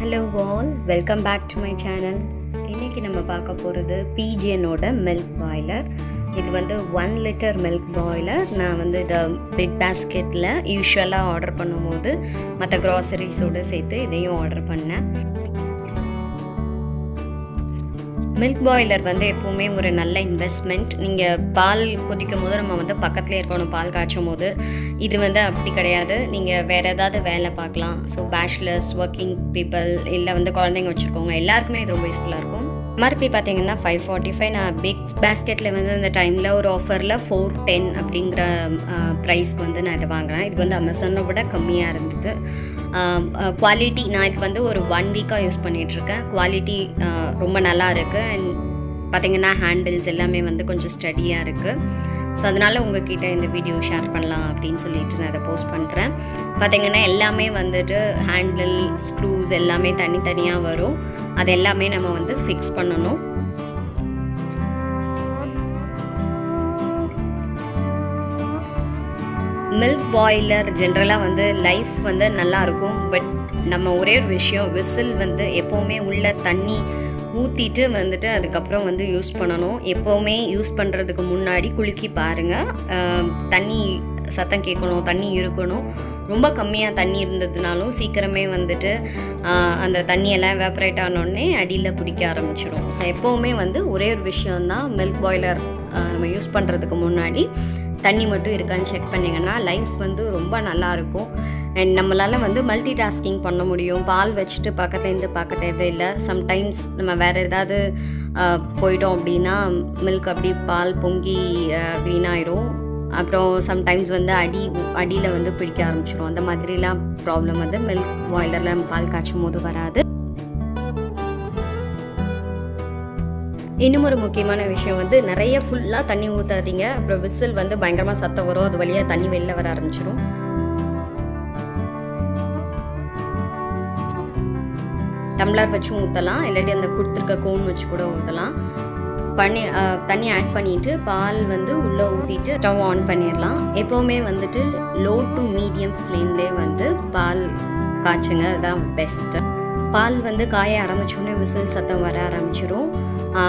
Hello all, welcome back to my channel. இன்னைக்கு நம்ம பார்க்க போகிறது Pigeonோட மில்க் பாய்லர். இது வந்து 1 லிட்டர் மில்க் பாய்லர். நான் வந்து இதை பிக் பாஸ்கெட்டில் யூஸ்வலாக ஆர்டர் பண்ணும்போது மற்ற க்ராசரிஸோடு சேர்த்து இதையும் ஆர்டர் பண்ணேன். மில்க் பாய்லர் வந்து எப்போவுமே ஒரு நல்ல இன்வெஸ்ட்மெண்ட். நீங்கள் பால் கொதிக்கும் போது நம்ம வந்து பக்கத்துலேயே இருக்கணும், பால் காய்ச்சும் போது. இது வந்து அப்படி கிடையாது, நீங்கள் வேறு ஏதாவது வேலை பார்க்கலாம். ஸோ பேச்சுலர்ஸ், ஒர்க்கிங் பீப்புள், இல்லை வந்து குழந்தைங்க வச்சுருக்கோங்க, எல்லாருக்குமே இது ரொம்ப யூஸ்ஃபுல்லாக இருக்கும். எம்ஆர்பி பார்த்தீங்கன்னா 545. நான் பிக் பாஸ்கெட்டில் வந்து அந்த டைமில் ஒரு ஆஃபரில் 410 அப்படிங்கிற ப்ரைஸ்க்கு வந்து நான் இதை வாங்கினேன். இது வந்து அமேசானை விட கம்மியாக இருந்தது. குவாலிட்டி நான் இது வந்து ஒரு 1 வீக்காக யூஸ் பண்ணிகிட்ருக்கேன். குவாலிட்டி ரொம்ப நல்லா இருக்குது. அண்ட் பார்த்திங்கன்னா ஹேண்டில்ஸ் எல்லாமே வந்து கொஞ்சம் ஸ்டடியாக இருக்குது. ஸோ அதனால் உங்கள்கிட்ட இந்த வீடியோ ஷேர் பண்ணலாம் அப்படின்னு சொல்லிட்டு நான் அதை போஸ்ட் பண்ணுறேன். பார்த்திங்கன்னா எல்லாமே வந்துட்டு ஹேண்டில், ஸ்க்ரூஸ் எல்லாமே தனித்தனியாக வரும். அது எல்லாமே நம்ம வந்து ஃபிக்ஸ் பண்ணணும். மில்க் பாய்லர் ஜென்ரலாக வந்து லைஃப் வந்து நல்லாயிருக்கும். பட் நம்ம ஒரே ஒரு விஷயம், விசில் வந்து எப்போவுமே உள்ள தண்ணி ஊற்றிட்டு வந்துட்டு அதுக்கப்புறம் வந்து யூஸ் பண்ணணும். எப்போவுமே யூஸ் பண்ணுறதுக்கு முன்னாடி குலுக்கி பாருங்கள். தண்ணி சத்தம் கேட்கணும், தண்ணி இருக்கணும். ரொம்ப கம்மியாக தண்ணி இருந்ததுனாலும் சீக்கிரமே வந்துட்டு அந்த தண்ணியெல்லாம் எவாப்ரேட் ஆனோடனே அடியில் பிடிக்க ஆரம்பிச்சிடும். ஸோ எப்போவுமே வந்து ஒரே ஒரு விஷயந்தான், மில்க் பாய்லர் நம்ம யூஸ் பண்ணுறதுக்கு முன்னாடி தண்ணி மட்டும் இருக்கான்னு செக் பண்ணிங்கன்னா லைஃப் வந்து ரொம்ப நல்லாயிருக்கும். அண்ட் நம்மளால் வந்து மல்டி டாஸ்கிங் பண்ண முடியும். பால் வச்சுட்டு பக்கத்துலேருந்து பார்க்க தேவையில்லை. சம்டைம்ஸ் நம்ம வேறு ஏதாவது போயிட்டோம் அப்படின்னா மில்க் அப்படி பால் பொங்கி வீணாயிரும். அப்புறம் சம்டைம்ஸ் வந்து அடியில் வந்து பிடிக்க ஆரம்பிச்சிடும். அந்த மாதிரிலாம் ப்ராப்ளம் வந்து மில்க் பாய்லரில் நம்ம பால் காய்ச்சும் போது வராது. இன்னும் ஒரு முக்கியமான விஷயம் வந்து நிறைய ஃபுல்லாக தண்ணி ஊற்றாதீங்க. அப்புறம் விசில் வந்து பயங்கரமாக சத்தம் வரும், அது வழியாக தண்ணி வெளில வர ஆரம்பிச்சிடும். டம்ளர் வச்சும் ஊற்றலாம், இல்லாட்டி அந்த கொடுத்துருக்க கோன் வச்சு கூட ஊற்றலாம். தண்ணி ஆட் பண்ணிவிட்டு பால் வந்து உள்ளே ஊற்றிட்டு ஸ்டவ் ஆன் பண்ணிடலாம். எப்போவுமே வந்துட்டு லோ டு மீடியம் ஃப்ளேம்லேயே வந்து பால் காய்ச்சுங்க, அதுதான் பெஸ்ட்டு. பால் வந்து காய ஆரம்பித்தோடனே விசில் சத்தம் வர ஆரம்பிச்சிடும்.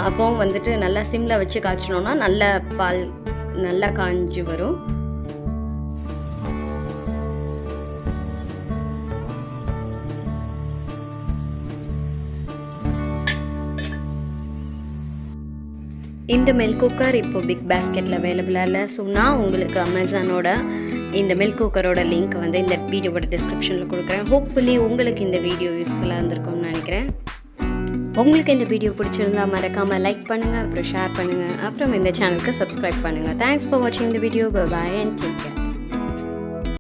அப்போது வந்துட்டு நல்லா சிம்மில் வச்சு காய்ச்சினோன்னா நல்ல பால் நல்லா காய்ஞ்சி வரும். இந்த மில்க் குக்கர் இப்போது பிக் பாஸ்கெட்டில் அவைலபிளாக இல்லை. ஸோ நான் உங்களுக்கு அமேசானோட இந்த மில்க் குக்கரோட லிங்க் வந்து இந்த வீடியோவோட டிஸ்கிரிப்ஷனில் கொடுக்குறேன். ஹோப்ஃபுல்லி உங்களுக்கு இந்த வீடியோ யூஸ்ஃபுல்லாக இருந்திருக்கும்னு நினைக்கிறேன். உங்களுக்கு இந்த வீடியோ பிடிச்சிருந்தா மறக்காமல் லைக் பண்ணுங்கள், அப்புறம் ஷேர் பண்ணுங்கள், அப்புறம் இந்த சேனலுக்கு சப்ஸ்கிரைப் பண்ணுங்கள். தேங்க்ஸ் ஃபார் வாட்சிங் the video. Bye and take care.